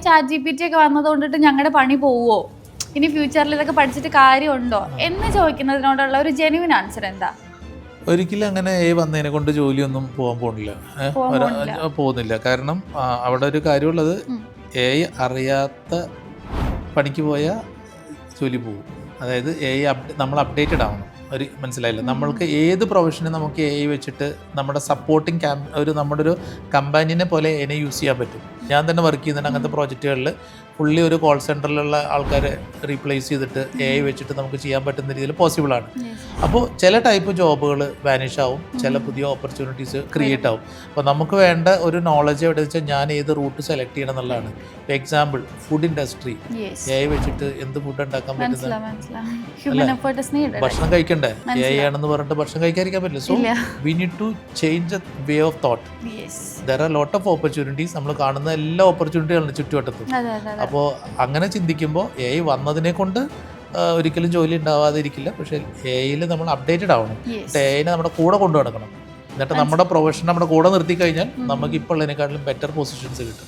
ChatGPT ഒക്കെ വന്നതുകൊണ്ടിട്ട് ഞങ്ങളുടെ പണി പോവോ, ഇനി ഫ്യൂച്ചറിൽ ഇതൊക്കെ പഠിച്ചിട്ട് കാര്യമുണ്ടോ എന്ന് ചോദിക്കുന്നതിനോടുള്ള ഒരു ജെന്യുവൻ ആൻസർ എന്താ? ഒരിക്കലും അങ്ങനെ വന്നതിനെ കൊണ്ട് ജോലിയൊന്നും പോകുന്നില്ല. കാരണം അവിടെ ഒരു കാര്യമുള്ളത്, അറിയാത്ത പണിക്ക് പോയാൽ ജോലി പോകും. അതായത് നമ്മൾ അപ്ഡേറ്റഡ് ആവണം. മനസ്സിലായില്ല, നമ്മൾക്ക് ഏത് പ്രൊഫഷനും നമുക്ക് വെച്ചിട്ട് നമ്മുടെ സപ്പോർട്ടിങ് നമ്മുടെ ഒരു കമ്പാനിയനെ പോലെ യൂസ് ചെയ്യാൻ പറ്റും. ഞാൻ തന്നെ വർക്ക് ചെയ്യുന്നുണ്ട് അങ്ങനത്തെ പ്രോജക്റ്റുകളിൽ. ഫുള്ളി ഒരു കോൾ സെൻറ്ററിലുള്ള ആൾക്കാരെ റീപ്ലേസ് ചെയ്തിട്ട് വെച്ചിട്ട് നമുക്ക് ചെയ്യാൻ പറ്റുന്ന രീതിയിൽ പോസിബിളാണ്. അപ്പോൾ ചില ടൈപ്പ് ജോബുകൾ വാനിഷ് ആവും, ചില പുതിയ ഓപ്പർച്യൂണിറ്റീസ് ക്രിയേറ്റ് ആവും. അപ്പോൾ നമുക്ക് വേണ്ട ഒരു നോളജ് എവിടെ വെച്ചാൽ ഞാൻ ഏത് റൂട്ട് സെലക്ട് ചെയ്യണം എന്നുള്ളതാണ്. ഇപ്പോൾ എക്സാമ്പിൾ ഫുഡ് ഇൻഡസ്ട്രി, വെച്ചിട്ട് എന്ത് ഫുഡ് ഉണ്ടാക്കാൻ പറ്റുന്നത്, ഭക്ഷണം കഴിക്കണ്ടേ? ആണെന്ന് പറഞ്ഞിട്ട് ഭക്ഷണം കഴിക്കാതിരിക്കാൻ പറ്റില്ല. So we need to change the way of thought. There are lot of opportunities. നമ്മൾ കാണുന്ന എല്ലാ ഓപ്പർച്യൂണിറ്റികളും ചുറ്റുവട്ടത്തും. അപ്പോൾ അങ്ങനെ ചിന്തിക്കുമ്പോൾ വന്നതിനെ കൊണ്ട് ഒരിക്കലും ജോലി ഉണ്ടാവാതിരിക്കില്ല. പക്ഷേ യിൽ നമ്മൾ അപ്ഡേറ്റഡ് ആവണം. നെ നമ്മുടെ കൂടെ കൊണ്ടു നടക്കണം. എന്നിട്ട് നമ്മുടെ പ്രൊഫഷൻ നമ്മുടെ കൂടെ നിർത്തി കഴിഞ്ഞാൽ നമുക്ക് ഇപ്പോൾ ഉള്ളതിനെക്കാട്ടിലും ബെറ്റർ പൊസിഷൻസ് കിട്ടും.